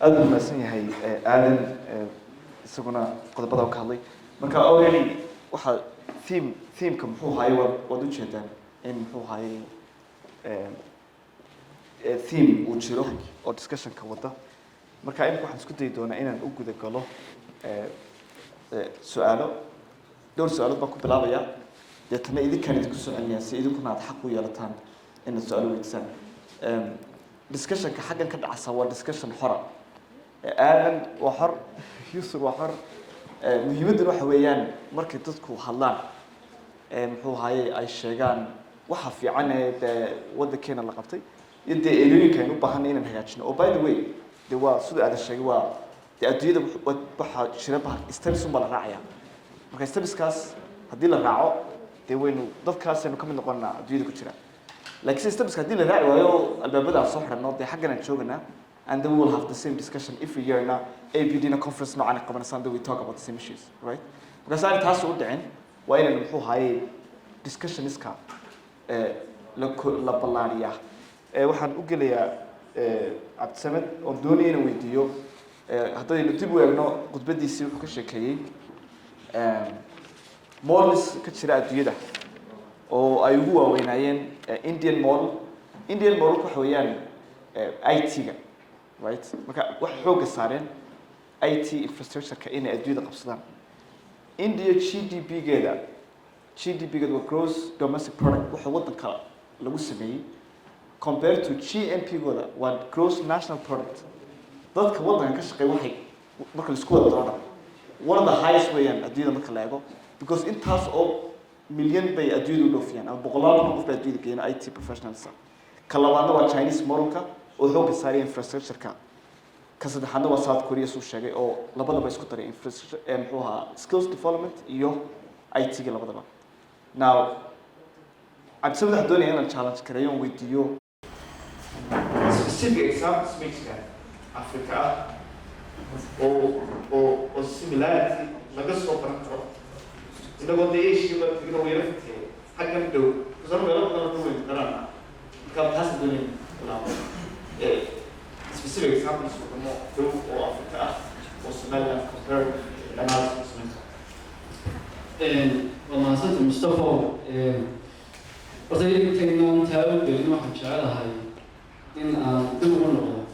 aad u maasan yahay aadan isaguna qodobada ka hadlay marka already waxa theme-ka muxuu hayo wad u jeedaan in muxuu hayo theme uu jiro oo discussion-ka wada marka in waxaan isku day doonaa inaan u guda galo dhowr su'aalood baan ku bilaabayaa deetana idinkaan idinku soo celinayaa si idinkuna aad xaq u yeelataan inaad su'aalo weydiisaan discussion-ka xaggan ka dhacasa waa discussion xora aadan waa xor yusuf waa xor muhiimaduna waxa weeyaan markay dadku hadlaan muxuu ahaye ay sheegaan waxa fiican ee waddankeena la qabtay iyo dee eelooyinka aynu u baahanay inaan hagaajino oo by the way dee waa sida aadan sheegay waa dee adduunyada waxaa jira steps unbaa la raacayaa marka stepskaas haddii la raaco dee waynu dadkaasaynu ka mid noqonaa adduunyada ku jira laakiin si stepska haddii la raaci waayo albaabada aan soo xidhanno dee xaggan aan jooganaa and then we will have the same discussion every year na ABD na conference noocan ay qabanaysan that we talk about the same issues right markaas aan taas u dhicin waa inaan muxuu ahaayey discussioniska la ballaariyaa waxaan u gelayaa cabdisamed oo doonaya inaan weydiiyo haddaynu dib u eegno khudbadiisii wuxuu ka sheekeeyey malls ka jira adduunyada oo ay ugu waaweynaayeen Indian mall waxa weeyaan IT-ga right marka wax xooga saareen IT infrastructure-ka inay adduunyada qabsadaan India GDP-geeda waa gross domestic product waxa waddanka lagu sameeyey compared to GNP-gooda waa gross national product dadka waddanka ka shaqeeya waxay marka la isku wada daro one of the highest weeyaan adduunyada marka la eego because intaas oo milyan bay adduunyada u dhoofiyaan ama boqolaal qof bay adduunyada geeyaan IT professionals ka labaadna waa Chinese model-ka oo xooga saaraya infrastructure-ka ka saddexaadna waa South Korea soo sheegay oo labadaba isku daray infrastructure muxuu ahaa skills development iyo IT-ga labadaba now cabdisamed waxaan doonaya inaan challenge gareeyo oo weydiiyo specific examples mexica Africa oo similarity laga soo baran karo inagoo dee Asia inagoo yara fitay xaggan dhow kasoo meelo badan oo weyn karaan marka taas doonaya specific examples from all Africa or Somalia compared analysis. والله صدق مصطفى وزي كنا نتابع بين واحد شعر هاي إن دموع النقطة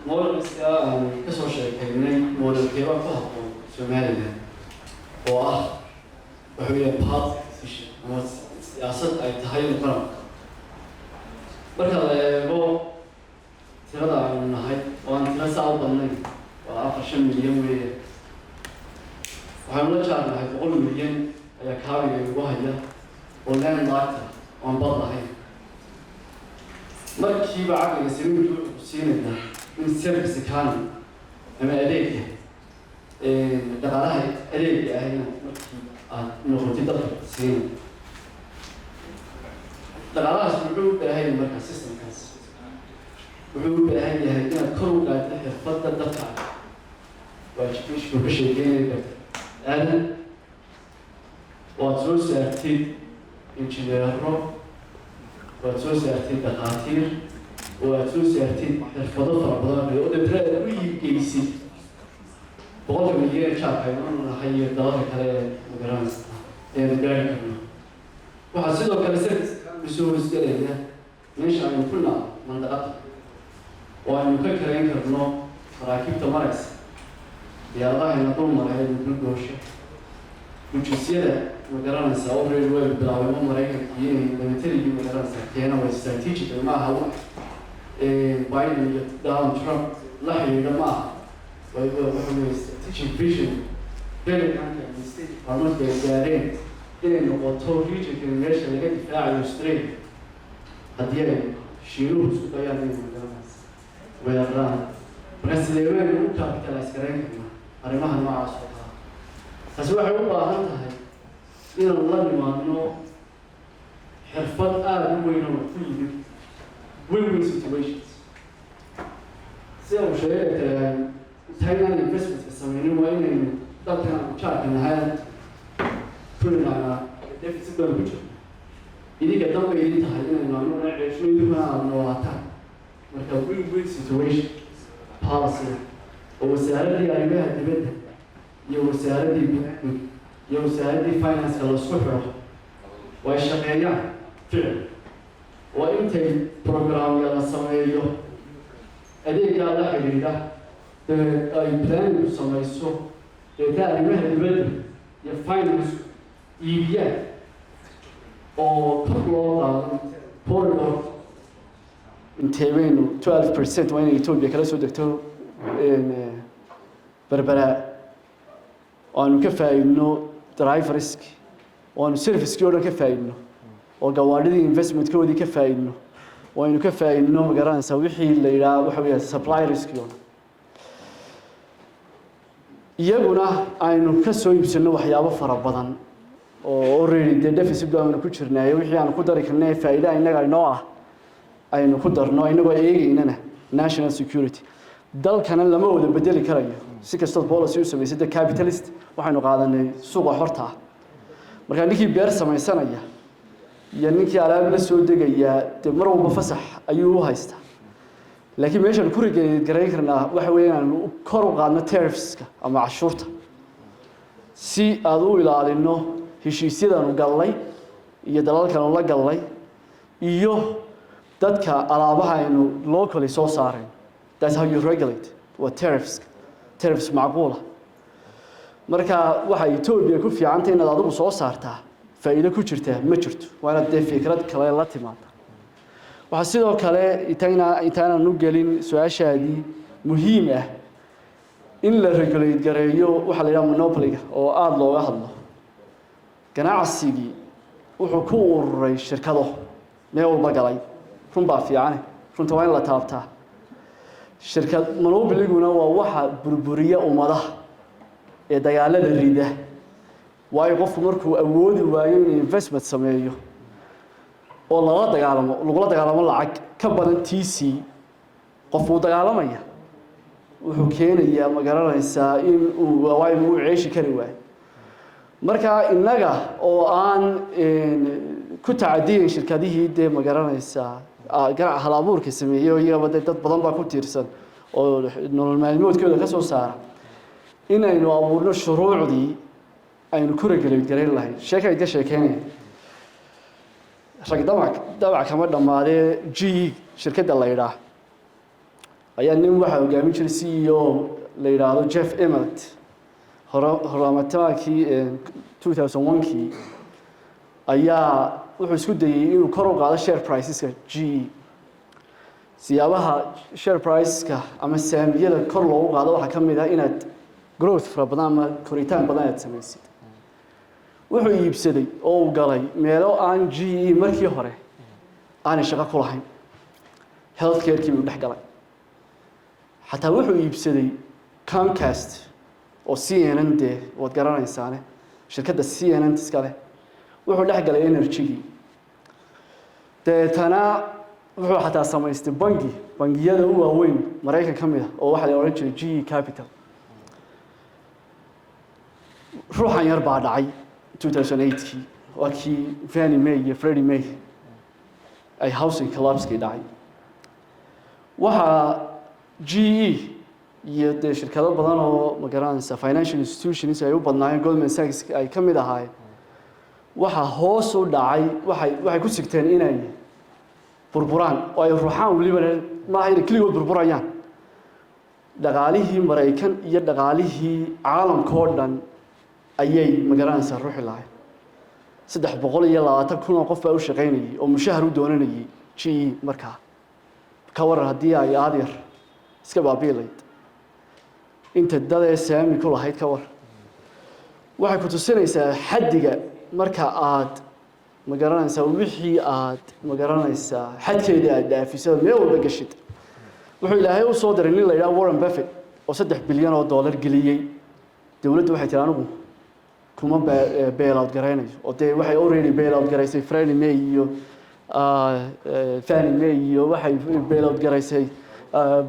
مول بسيا كسر شيء كنا مول الكيرا فهموا سوماليا وهي بحث مول سياسة أي تهاي القرن بركة هو ترى من هاي وأنا ترى ضمني وآخر شيء مليون ويا وحنا شعرنا هاي بقول مليون يا كاري وهاي ولا نلاقي وان بطل هاي ما كشي بعقل يسوي سيننا من سيرفيس كان أما أديك دخلها أديك هنا نخرج تدخل سين دخلها سمعوا بهاي المركز سيستم كاس وحبوا بهاي هنا كل قاعد يفضل دفع وش بشيء كذا أنا واتروس أكيد إنجنيرو واتروس أكيد دكاتير واتروس أكيد الفضاء فربنا وده ترى ويجيسي بقول مليون شاب هايون هاي الدوام كله مجرمس مجرم وحسيته كنسيت بسوي سكيلة ليش عم كلنا منطقة وعم يفكرين كرنو راكب تمارس يا الله نطول مرة بالجوشة وجسيرة مجرمس أو رجوع بالعوام مرة كتير لمثل مجرمس كأنه واستراتيجي ما هو بايدن يتداوم ترامب لا هي جماعة ويقول teaching vision very important mistake almost بيجارين إنه قطور ريجي كنيش اللي قد فاعل يسترين هديه شيلوه سكايا من الجامعة ويران بس اليومين ممكن كالعسكريين أرماها مع أصحابها فسوى عقوبة هذا إن الله ما إنه حرفات وينه كل win-win situations سير شيء Thailand investments بسوينه وين دكتور شارك النهاية كلنا deficit بالبجر إذا كتبنا إذا تهيئنا إنه نعيش شنو يدنا نواتان مركب win-win situation policy oo wasaaradii arrimaha dibadda iyo wasaaradii iyo wasaaradii finance la isku xiro way shaqeeyaan ficil waa intay programya la sameeyo adeegga la xiriira ay plan ku samayso ee arrimaha dibadda iyo finance iibiyaan oo kor loo qaado corridor inteebeynu 12% waa inay Ethiopia kala soo degto berbera aanu ka faa'iidno driversk waanu service-kii oo dhan ka faa'iidno oo gawaadhidii investment-koodii ka faa'iidno waanu ka faa'iidno magaranaysa wixii la yiraahdo waxa weeye supply risk iyaguna aynu ka soo iibsano waxyaabo fara badan oo already the deficit baanu ku jirnaayo wixii aan ku dari karnay faa'iido inaga inoo ah aynu ku darno inagoo eegaynana national security dalkana lama wada bedeli karayo si kastoo policy u sameysay capitalist waxaanu qaadanay suuqa xorta marka ninkii beer sameysanaya iyo ninkii alaab la soo degaya mar walba fasax ayuu u haystaa laakiin meeshan ku gareyn karnaa waxa weeyaan kor u qaadno tariffska ama cashuurta si aad u ilaalino heshiisyadanu gallay iyo dalalkan la gallay iyo dadka alaabaha aynu locally soo saareen that's how you regulate what tariffs macquula marka waxa Ethiopia ku fiicantay inaad adigu soo saartaa faa'iido ku jirta ma jirto waa inaad fikrad kale la timaado waxa sidoo kale intaana nu gelin su'aashaadii muhiim ah in la regulate gareeyo waxa la yiraahdo monopoly oo aad looga hadlo ganacsigii wuxuu ku ururay shirkado meel walba galay runbaa fiican runta waa in la taabtaa shirkad monopoly-guna waa waxa burburiya ummadaha ee dagaalada rida waayo qofku markuu awoodi waayo inuu investment sameeyo oo lagula dagaalamo lacag ka badan TC qofku dagaalamaya wuxuu keenayaa magaranaysaa in uu ceeshi kari waayo marka inaga oo aan ku tacaadiyin shirkadihii de magaranaysaa ganac hal-abuurka sameeyo iyaga dad badan baa ku tiirsan oo nolol maalmoodkooda ka soo saara inaynu abuurno shuruucdii aynu ku regulate gareyn lahayn sheekay ka sheekeynaya rag dabac kama dhamaadee GE shirkadda la yidhaah ayaa nin waxa hogaamin jiray CEO la yidhaahdo Jeff Immelt horaamataakii 2001kii ayaa wuxuu isku dayay inuu kor u qaado share priceska GE siyaabaha share price-ka ama saamiyada kor loogu qaado waxa ka mid ah inaad growth fara badan ama koritaan badan aad samaysid wuxuu iibsaday oo uu galay meelo aan GE markii hore aanay shaqo ku lahayn healthcare-kii uu dhex galay xataa wuxuu iibsaday Comcast oo CNN de wad garanaysaane shirkadda CNN iska leh wuxuu dhex galay energy-gii deetana wuxuu xataa samaystay bangiyada u waaweyn Mareykan ka mid ah oo waxa la oran jiray GE Capital ruuxan yar baa dhacay 2008kii waa kii Fannie Mae iyo Freddie Mae ay housing collapse-kii dhacay waxa GE iyo de shirkado badan oo magaranaysa financial institutions ay u badnaayeen Goldman Sachs ay ka mid ahaayeen waxa hoos u dhacay waxay ku sigteen inay burburaan oo ay ruuxaan waliba ma ahayn kaligood burburayaan dhaqaalihii Mareykan iyo dhaqaalihii caalamka oo dhan ayay magaranaysa ruuxi lahayd 320,000 oo qof baa u shaqeynayay oo mushahar u doonanayay GE markaa ka waran haddii ay aad yar iska baabiilayd inta dad ee saami ku lahayd ka war waxay ku tusinaysaa xaddiga marka aad magaranaysaa wixii aad magaranaysaa xadkeeda aad dhaafisay meel walba gashid wuxuu ilaahay u soo diray nin la yiraahdo Warren Buffett oo $3 bilyan oo dollar geliyay dawladdu waxay tiri anigu kuma bailout gareynayo oo de waxay already bailout gareysay Freddie Mae iyo Fannie Mae iyo waxay bailout gareysay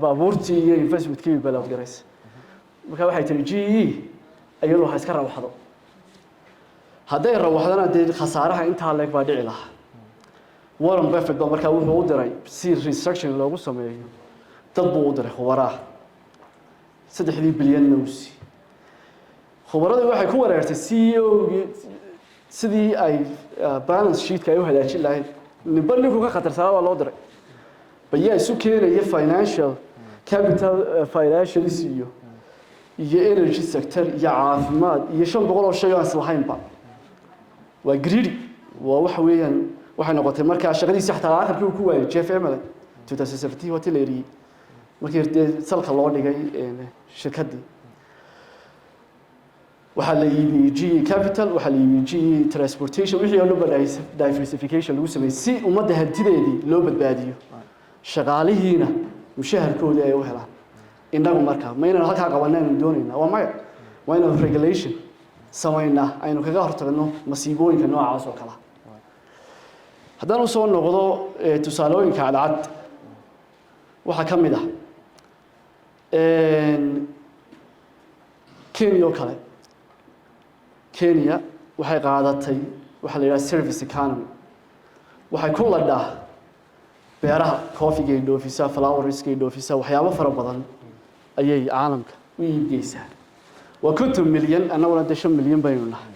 baabuurtii iyo investment-kii bailout gareysay marka waxay tiri GE ayuu waxa iska rawaxdo hadday rawaxdana de khasaaraha inta leeg baa dhici lahaa Warren Buffett marka wuxuu u diray si restructuring loogu sameeyo dad buu u diray khubaraha 3 bilyan nowsi khubaradu waxay ku wareertay CEO sidii ay balance sheet ay u hagaajin lahayd nibanku ka khatarsanaa loo diray bayaa isu keenaya financial capital financial issue iyo energy sector iyo caafimaad iyo 500 oo shay oo islahaynba waa greedy waa waxa weeyaan waxay noqotay markaa shaqadiisa xataa aakhirkii uu ku waayay JFML 2017 hotellery markii salka loo dhigay shirkadii waxaa la iibiyey GE Capital waxaa la iibiyey GE Transportation wixii loo badayay diversification lagu sameeyay si ummadda hantideedii loo badbaadiyo shaqaalihiina mushaharkooda ay u helaan inagu markaa ma inaan halka qabanayno doonayna waa maya waa inaan regulation sameynaa aynu kaga hortagno masiibooyinka noocaas oo kala haddaan soo noqdo tusaalooyinka cadcad waxa ka mid ah Kenya oo kale Kenya waxay qaadatay waxa la yiraahdo service economy waxay ku ladhaa beeraha coffee dhoofisa flowers dhoofisa waxyaabo fara badan ayay caalamka u iibgeysaa waa 50 milyan annaguna 5 milyan baynu nahay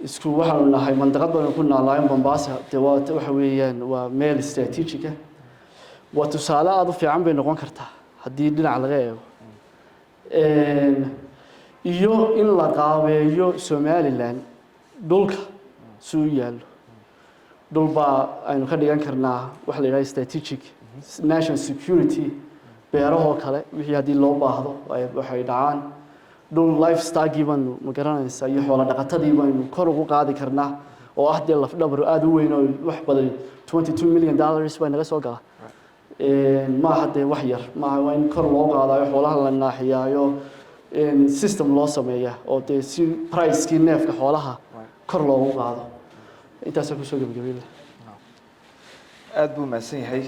isku waxaanu nahay mandaqad badan ku noolaayeen Mombasa waxa weeyaan waa meel strategic ah waa tusaale aad u fiican bay noqon kartaa haddii dhinac laga eego iyo in la qaabeeyo Somaliland dhulka soo yaalo dhulba aynu ka dhigan karnaa waxa la yiraahdo strategic national security beeraha kale wixii hadii loo baahdo waxay dhacaan dhul livestock given ma garanaysa iyo xoolo dhaqatadii baynu kor ugu qaadi karnaa oo ah dee laf dhabar aad u weyn oo wax badan $22 million bay naga soo gala ma hadee wax yar ma waa in kor loo qaadayo xoolaha la naaxiyaayo system loo sameeyaa oo dee si price-kii neefka xoolaha kor loogu qaado intaas ku soo gabagabeeyay aad buu maasan yahay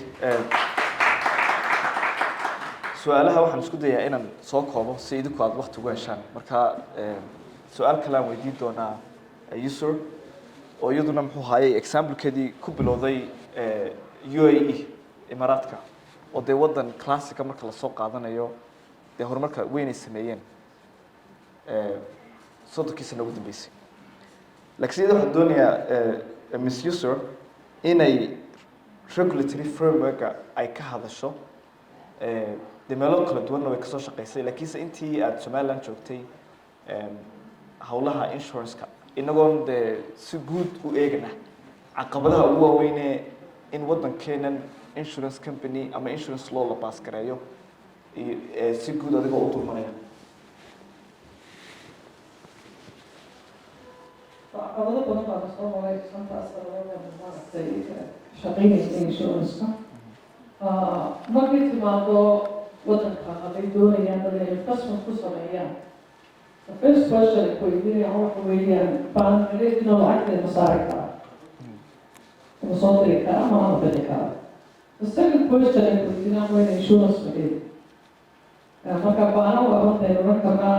su'aalaha waxaan isku dayaa inaan soo koobo si idinku aad waqti ugu heshaan marka su'aal kale aan weydiin doonaa Yusur oo iyaduna muxuu hayay example-keedii ku bilowday UAE Imaraadka oo dee wadan classic marka la soo qaadanayo dee horumarka weyn ay sameeyeen soddonki sano ugu dambeysay laakiin waxaan doonayaa Miss Yusur inay regulatory framework ay ka hadasho meelo kala duwan way ka soo shaqeysay laakiinse intii aad Somaliland joogtay hawlaha insurance-ka inagoon si guud u eegna caqabadaha ugu waaweyn in wadankeenan insurance company ama insurance law la pass gareeyo si guud adiga u dulmaraya caqabado badan baa soo maray santaas maaragtay shaqeynaysa insurance-ka markay timaado wadanka hadday doonayaan inay investment ku sameeyaan the first question ay weydiinayaan waxa weeyaan baankareedina lacagteeda ma saari karaa ma soo diri karaa ma ama bixi karaa the second question ay weydiinayaan waa inay insurance ma heli marka baana waa runta oran karnaa